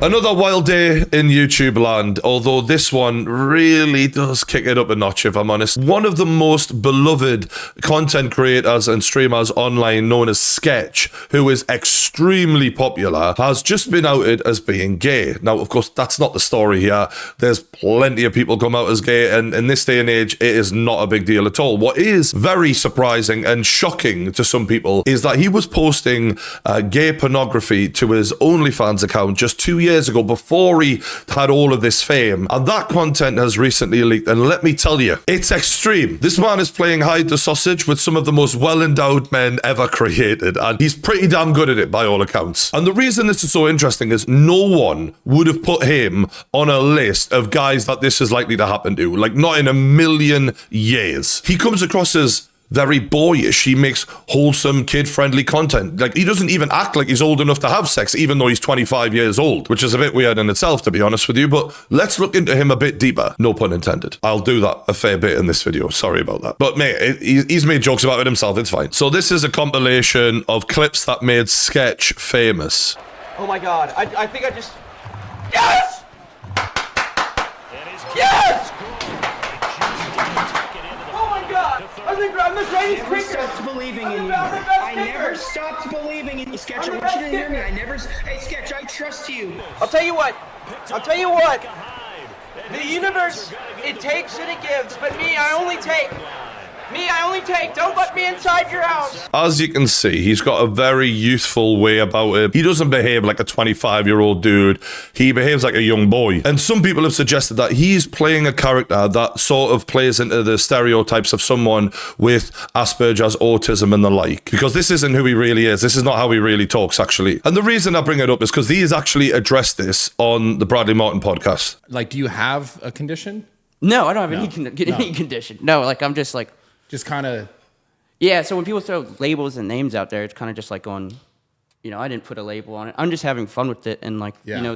Another wild day in YouTube land, although this one really does kick it up a notch, if I'm honest. One of the most beloved content creators and streamers online, known as Sketch, who is extremely popular, has just been outed as being gay. Now, of course, that's not the story here. There's plenty of people come out as gay, and in this day and age, it is not a big deal at all. What is very surprising and shocking to some people is that he was posting gay pornography to his OnlyFans account just 2 years ago, before he had all of this fame, and that content has recently leaked, and let me tell you, it's extreme. This man is playing hide the sausage with some of the most well-endowed men ever created, and he's pretty damn good at it by all accounts. And the reason this is so interesting is no one would have put him on a list of guys that this is likely to happen to, like not in a million years. He comes across as very boyish. He makes wholesome, kid-friendly content. Like, he doesn't even act like he's old enough to have sex, even though he's 25 years old, which is a bit weird in itself, to be honest with you, but let's look into him a bit deeper. No pun intended. I'll do that a fair bit in this video. Sorry about that. But, mate, he's made jokes about it himself. It's fine. So this is a compilation of clips that made Sketch famous. Oh, my God. I think I just... Yes! Yes! I'm the greatest kicker. I never stopped believing in you. I never stopped believing in you, Sketch. I want you to hear me. Hey, Sketch, I trust you. I'll tell you what. The universe, it takes and it gives, but me, I only take. Don't let me inside your house. As you can see, he's got a very youthful way about him. He doesn't behave like a 25-year-old dude. He behaves like a young boy. And some people have suggested that he's playing a character that sort of plays into the stereotypes of someone with Asperger's, autism, and the like. Because this isn't who he really is. This is not how he really talks, actually. And the reason I bring it up is because he has actually addressed this on the Bradley Martin podcast. Like, do you have a condition? No, I don't have any condition. No, like, I'm just like... Just kind of... Yeah, so when people throw labels and names out there, it's kind of just like going, you know, I didn't put a label on it. I'm just having fun with it, and like, you know,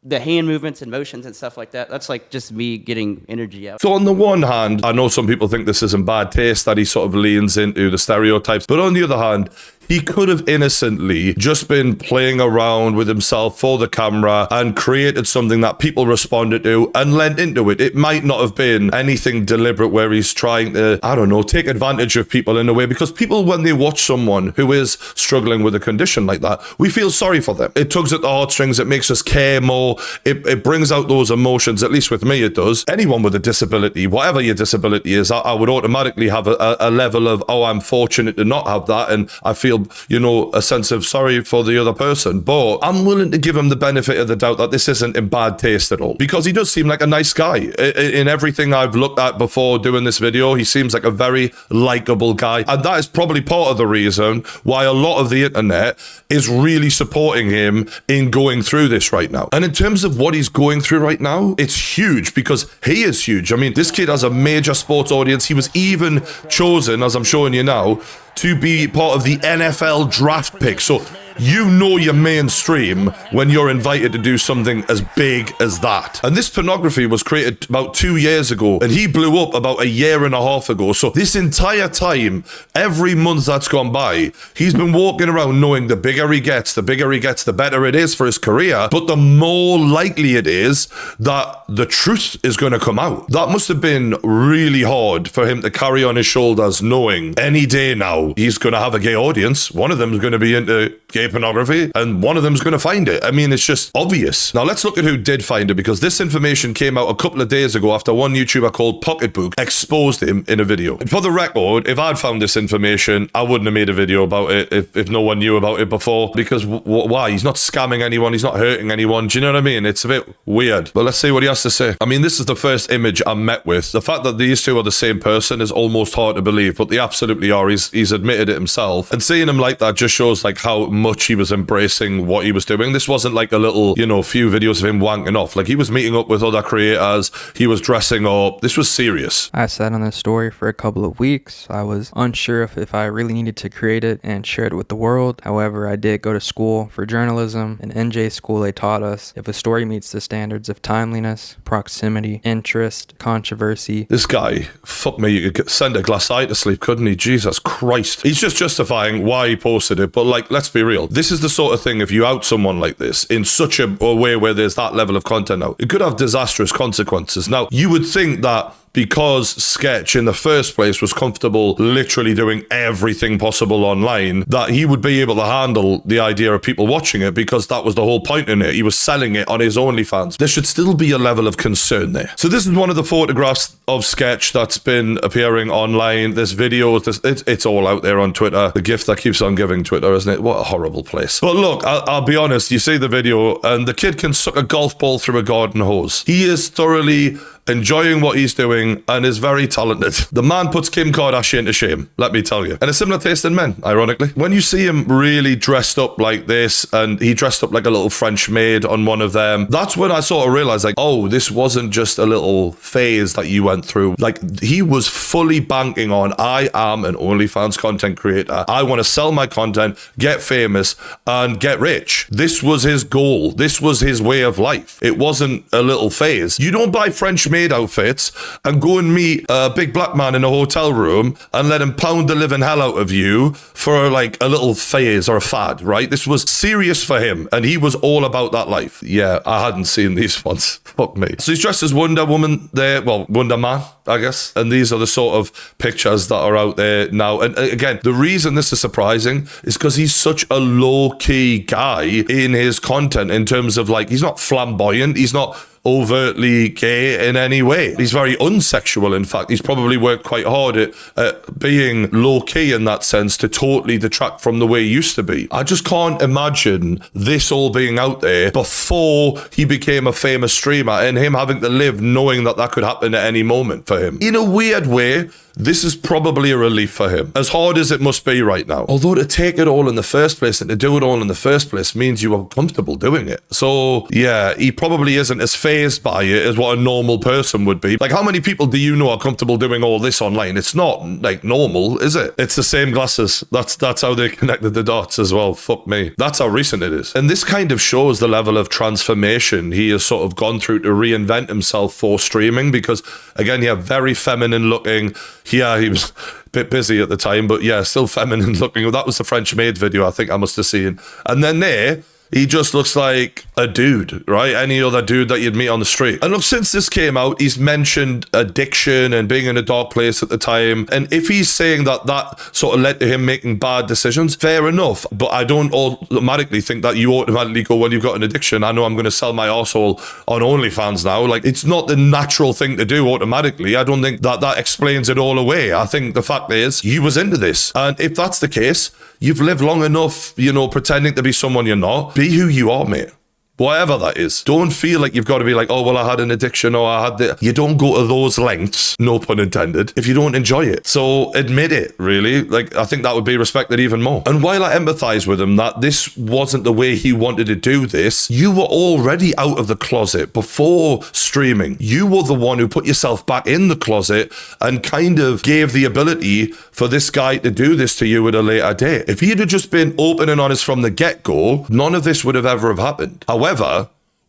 the hand movements and motions and stuff like that, that's like just me getting energy out. So on the one hand, I know some people think this is in bad taste, that he sort of leans into the stereotypes, but on the other hand, he could have innocently just been playing around with himself for the camera and created something that people responded to and lent into it. It might not have been anything deliberate where he's trying to, I don't know, take advantage of people in a way, because people, when they watch someone who is struggling with a condition like that, we feel sorry for them. It tugs at the heartstrings. It makes us care more. It brings out those emotions, at least with me it does. Anyone with a disability, whatever your disability is, I would automatically have a level of, oh, I'm fortunate to not have that, and I feel, you know, a sense of sorry for the other person. But I'm willing to give him the benefit of the doubt that this isn't in bad taste at all, because he does seem like a nice guy. In everything I've looked at before doing this video, he seems like a very likable guy, and that is probably part of the reason why a lot of the internet is really supporting him in going through this right now. And in terms of what he's going through right now, it's huge, because he is huge. I mean, this kid has a major sports audience. He was even chosen, as I'm showing you now, to be part of the NFL draft pick. So you know you're mainstream when you're invited to do something as big as that. And this pornography was created about 2 years ago, and he blew up about a year and a half ago. So this entire time, every month that's gone by, he's been walking around knowing the bigger he gets, the better it is for his career, but the more likely it is that the truth is going to come out. That must have been really hard for him to carry on his shoulders, knowing any day now he's going to have a gay audience. One of them is going to be into gay pornography, and one of them's going to find it. I mean, it's just obvious. Now let's look at who did find it, because this information came out a couple of days ago after one YouTuber called Pocketbook exposed him in a video. For the record, if I'd found this information, I wouldn't have made a video about it if no one knew about it before, because why? He's not scamming anyone, he's not hurting anyone. Do you know what I mean? It's a bit weird. But let's see what he has to say. I mean, this is the first image I'm met with. The fact that these two are the same person is almost hard to believe, but they absolutely are. He's admitted it himself, and seeing him like that just shows like how much he was embracing what he was doing. This wasn't like a little, you know, few videos of him wanking off. Like, he was meeting up with other creators, he was dressing up. This was serious. I sat on this story for a couple of weeks. I was unsure if I really needed to create it and share it with the world. However, I did go to school for journalism. In NJ school, they taught us if a story meets the standards of timeliness, proximity, interest, controversy. This guy, fuck me, you could send a glass eye to sleep, couldn't he? Jesus Christ. Christ. He's just justifying why he posted it. But like, let's be real. This is the sort of thing, if you out someone like this in such a way where there's that level of content out, it could have disastrous consequences. Now, you would think that because Sketch in the first place was comfortable literally doing everything possible online, that he would be able to handle the idea of people watching it, because that was the whole point in it. He was selling it on his OnlyFans. There should still be a level of concern there. So this is one of the photographs of Sketch that's been appearing online. There's videos, it's all out there on Twitter. The gift that keeps on giving, Twitter, isn't it? What a horrible place. But look, I'll be honest, you see the video and the kid can suck a golf ball through a garden hose. He is thoroughly enjoying what he's doing and is very talented. The man puts Kim Kardashian to shame, let me tell you. And a similar taste in men, ironically. When you see him really dressed up like this, and he dressed up like a little French maid on one of them, that's when I sort of realized, like, oh, this wasn't just a little phase that you went through. Like, he was fully banking on, I am an OnlyFans content creator. I want to sell my content, get famous, and get rich. This was his goal. This was his way of life. It wasn't a little phase. You don't buy French maid outfits and go and meet a big black man in a hotel room and let him pound the living hell out of you for like a little phase or a fad, right? This was serious for him, and he was all about that life. Yeah, I hadn't seen these ones. Fuck me. So he's dressed as Wonder Woman there, well, Wonder Man, I guess. And these are the sort of pictures that are out there now. And again, the reason this is surprising is because he's such a low-key guy in his content, in terms of like, he's not flamboyant, he's not overtly gay in any way. He's very unsexual, in fact. He's probably worked quite hard at being low-key in that sense to totally detract from the way he used to be. I just can't imagine this all being out there before he became a famous streamer, and him having to live knowing that that could happen at any moment for him. In a weird way, this is probably a relief for him, as hard as it must be right now. Although to take it all in the first place and to do it all in the first place means you are comfortable doing it. So yeah, he probably isn't as fazed by it as what a normal person would be. Like, how many people do you know are comfortable doing all this online? It's not like normal, is it? It's the same glasses. That's how they connected the dots as well. Fuck me. That's how recent it is. And this kind of shows the level of transformation he has sort of gone through to reinvent himself for streaming, because again, yeah, very feminine looking. Yeah, he was a bit busy at the time, but yeah, still feminine looking. That was the French maid video I think I must have seen. And then there, he just looks like a dude, right? Any other dude that you'd meet on the street. And look, since this came out, he's mentioned addiction and being in a dark place at the time. And if he's saying that that sort of led to him making bad decisions, fair enough. But I don't automatically think that you automatically go, when you've got an addiction, I know I'm going to sell my arsehole on OnlyFans now. Like, it's not the natural thing to do automatically. I don't think that that explains it all away. I think the fact is, he was into this. And if that's the case, you've lived long enough, you know, pretending to be someone you're not. Be who you are, mate. Whatever that is. Don't feel like you've got to be like, oh, well, I had an addiction, or I had the... You don't go to those lengths, no pun intended, if you don't enjoy it. So admit it, really. Like, I think that would be respected even more. And while I empathize with him that this wasn't the way he wanted to do this, you were already out of the closet before streaming. You were the one who put yourself back in the closet and kind of gave the ability for this guy to do this to you at a later date. If he had just been open and honest from the get-go, none of this would have ever have happened. However,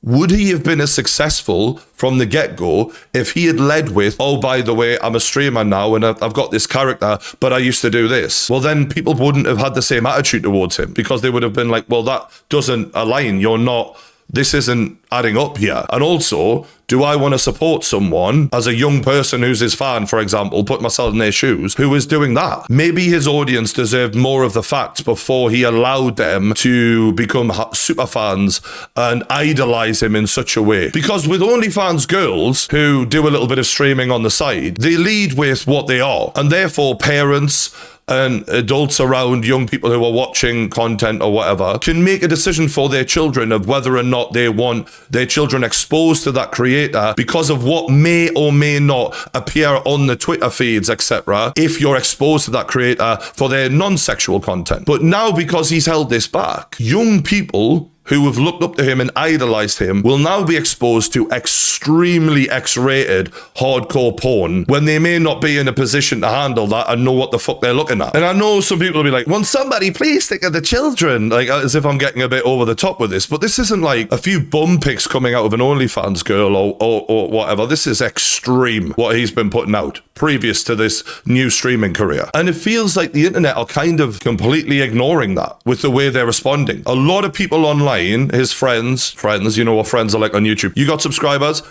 would he have been as successful from the get-go if he had led with, oh, by the way, I'm a streamer now and I've got this character, but I used to do this? Well, then people wouldn't have had the same attitude towards him, because they would have been like, well, that doesn't align. You're not... This isn't adding up here. And also, do I want to support someone as a young person who's his fan, for example, put myself in their shoes, who is doing that? Maybe his audience deserved more of the facts before he allowed them to become super fans and idolize him in such a way. Because with OnlyFans girls who do a little bit of streaming on the side, they lead with what they are. And therefore, parents and adults around young people who are watching content or whatever can make a decision for their children of whether or not they want their children exposed to that creator because of what may or may not appear on the Twitter feeds, etc., if you're exposed to that creator for their non-sexual content. But now, because he's held this back, young people who have looked up to him and idolized him will now be exposed to extremely X-rated hardcore porn when they may not be in a position to handle that and know what the fuck they're looking at. And I know some people will be like, "Won't somebody please think of the children?" Like, as if I'm getting a bit over the top with this, but this isn't like a few bum pics coming out of an OnlyFans girl or whatever. This is extreme what he's been putting out previous to this new streaming career. And it feels like the internet are kind of completely ignoring that with the way they're responding. A lot of people online, his friends, you know what friends are like on YouTube. You got subscribers,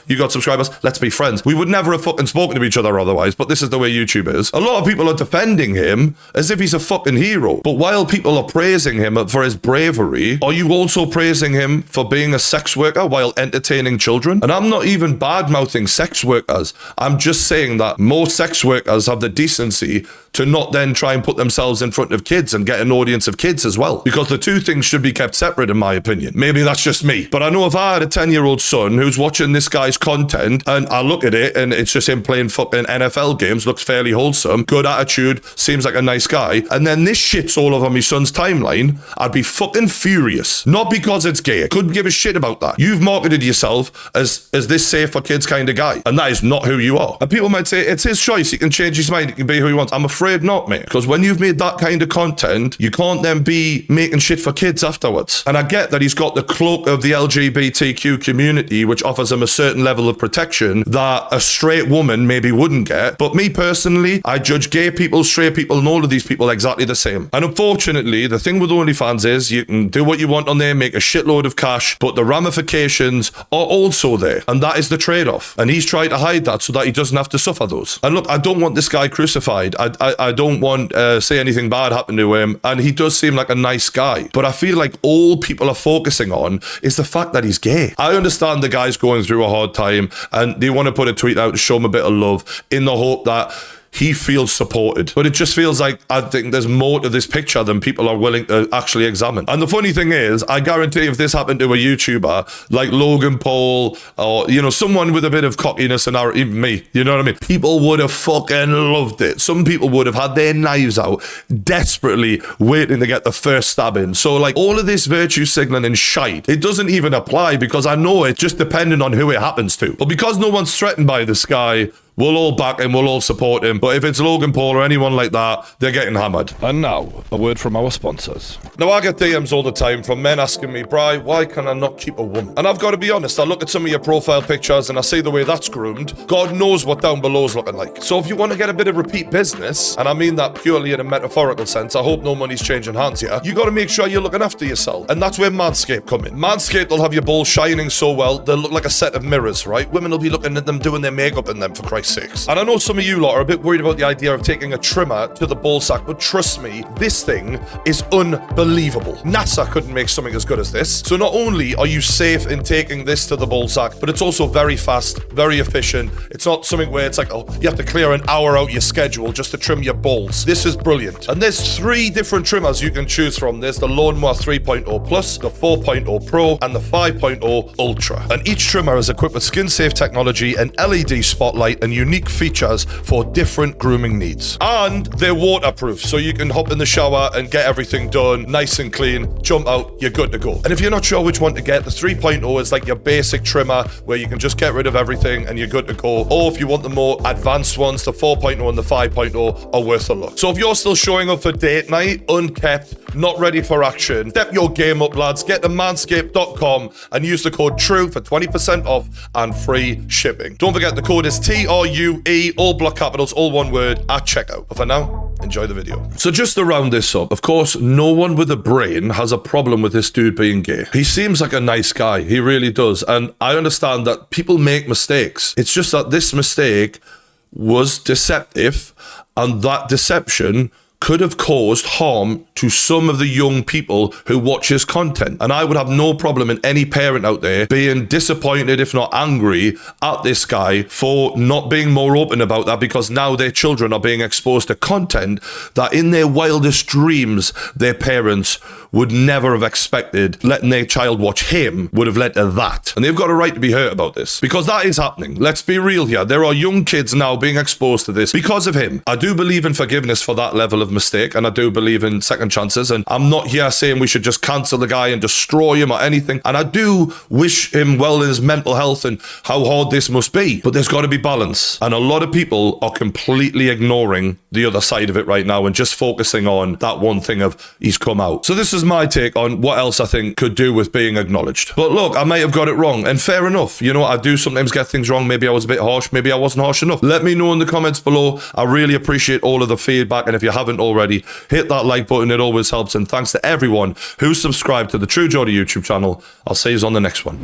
let's be friends. We would never have fucking spoken to each other otherwise, but this is the way YouTube is. A lot of people are defending him as if he's a fucking hero. But while people are praising him for his bravery, are you also praising him for being a sex worker while entertaining children? And I'm not even bad-mouthing sex workers. I'm just saying that most sex workers have the decency to not then try and put themselves in front of kids and get an audience of kids as well. Because the two things should be kept separate, in my opinion. Maybe that's just me. But I know if I had a 10-year-old son who's watching this guy's content and I look at it and it's just him playing fucking NFL games, looks fairly wholesome, good attitude, seems like a nice guy, and then this shit's all over my son's timeline, I'd be fucking furious. Not because it's gay. I couldn't give a shit about that. You've marketed yourself as this safe for kids kind of guy, and that is not who you are. And people might say it's his choice. He can change his mind. He can be who he wants. I'm afraid not, mate. Because when you've made that kind of content, you can't then be making shit for kids afterwards. And I get that he's got the cloak of the LGBTQ community, which offers him a certain level of protection that a straight woman maybe wouldn't get. But me personally, I judge gay people, straight people, and all of these people exactly the same. And unfortunately, the thing with OnlyFans is you can do what you want on there, make a shitload of cash, but the ramifications are also there. And that is the trade-off. And he's tried to hide that so that he doesn't have to suffer those. And look, I don't want this guy crucified. I don't want say anything bad happen to him, and he does seem like a nice guy, but I feel like all people are focusing on is the fact that he's gay. I understand the guy's going through a hard time and they want to put a tweet out to show him a bit of love in the hope that he feels supported. But it just feels like I think there's more to this picture than people are willing to actually examine. And the funny thing is, I guarantee if this happened to a YouTuber like Logan Paul or, you know, someone with a bit of cockiness and even me, you know what I mean? People would have fucking loved it. Some people would have had their knives out desperately waiting to get the first stab in. So like all of this virtue signaling and shite, it doesn't even apply because I know it's just depending on who it happens to. But because no one's threatened by this guy, we'll all back him, we'll all support him. But if it's Logan Paul or anyone like that, they're getting hammered. And now, a word from our sponsors. Now, I get DMs all the time from men asking me, "Bri, why can I not keep a woman?" And I've got to be honest, I look at some of your profile pictures and I see the way that's groomed. God knows what down below's looking like. So if you want to get a bit of repeat business, and I mean that purely in a metaphorical sense, I hope no money's changing hands here, you got to make sure you're looking after yourself. And that's where Manscaped come in. Manscaped will have your balls shining so well, they'll look like a set of mirrors, right? Women will be looking at them doing their makeup in them, for Christ's sakes. And I know some of you lot are a bit worried about the idea of taking a trimmer to the ball sack, but trust me, this thing is unbelievable. NASA couldn't make something as good as this. So not only are you safe in taking this to the ball sack, but it's also very fast, very efficient. It's not something where it's like, oh, you have to clear an hour out your schedule just to trim your balls. This is brilliant. And there's 3 different trimmers you can choose from. There's the Lawnmower 3.0 Plus, the 4.0 Pro, and the 5.0 Ultra. And each trimmer is equipped with skin-safe technology, an LED spotlight, and unique features for different grooming needs. And they're waterproof, so you can hop in the shower and get everything done nice and clean, jump out, you're good to go. And if you're not sure which one to get, the 3.0 is like your basic trimmer where you can just get rid of everything and you're good to go. Or if you want the more advanced ones, the 4.0 and the 5.0 are worth a look. So if you're still showing up for date night, unkept, not ready for action, step your game up, lads. Get to manscaped.com and use the code TRUE for 20% off and free shipping. Don't forget the code is TRUE, all block capitals, all one word, at checkout. But for now, enjoy the video. So just to round this up, of course, no one with a brain has a problem with this dude being gay. He seems like a nice guy. He really does. And I understand that people make mistakes. It's just that this mistake was deceptive, and that deception could have caused harm to some of the young people who watch his content. And I would have no problem in any parent out there being disappointed, if not angry, at this guy for not being more open about that, because now their children are being exposed to content that in their wildest dreams their parents would never have expected. Letting their child watch him would have led to that. And they've got a right to be hurt about this, because that is happening. Let's be real here. There are young kids now being exposed to this because of him. I do believe in forgiveness for that level of massive mistake, and I do believe in second chances, and I'm not here saying we should just cancel the guy and destroy him or anything, and I do wish him well in his mental health and how hard this must be, but there's got to be balance, and a lot of people are completely ignoring the other side of it right now and just focusing on that one thing of he's come out. So this is my take on what else I think could do with being acknowledged. But look, I might have got it wrong, and fair enough. You know, I do sometimes get things wrong. Maybe I was a bit harsh, maybe I wasn't harsh enough. Let me know in the comments below. I really appreciate all of the feedback, and if you haven't already, hit that like button, it always helps. And thanks to everyone who's subscribed to the True Geordie YouTube channel. I'll see you on the next one.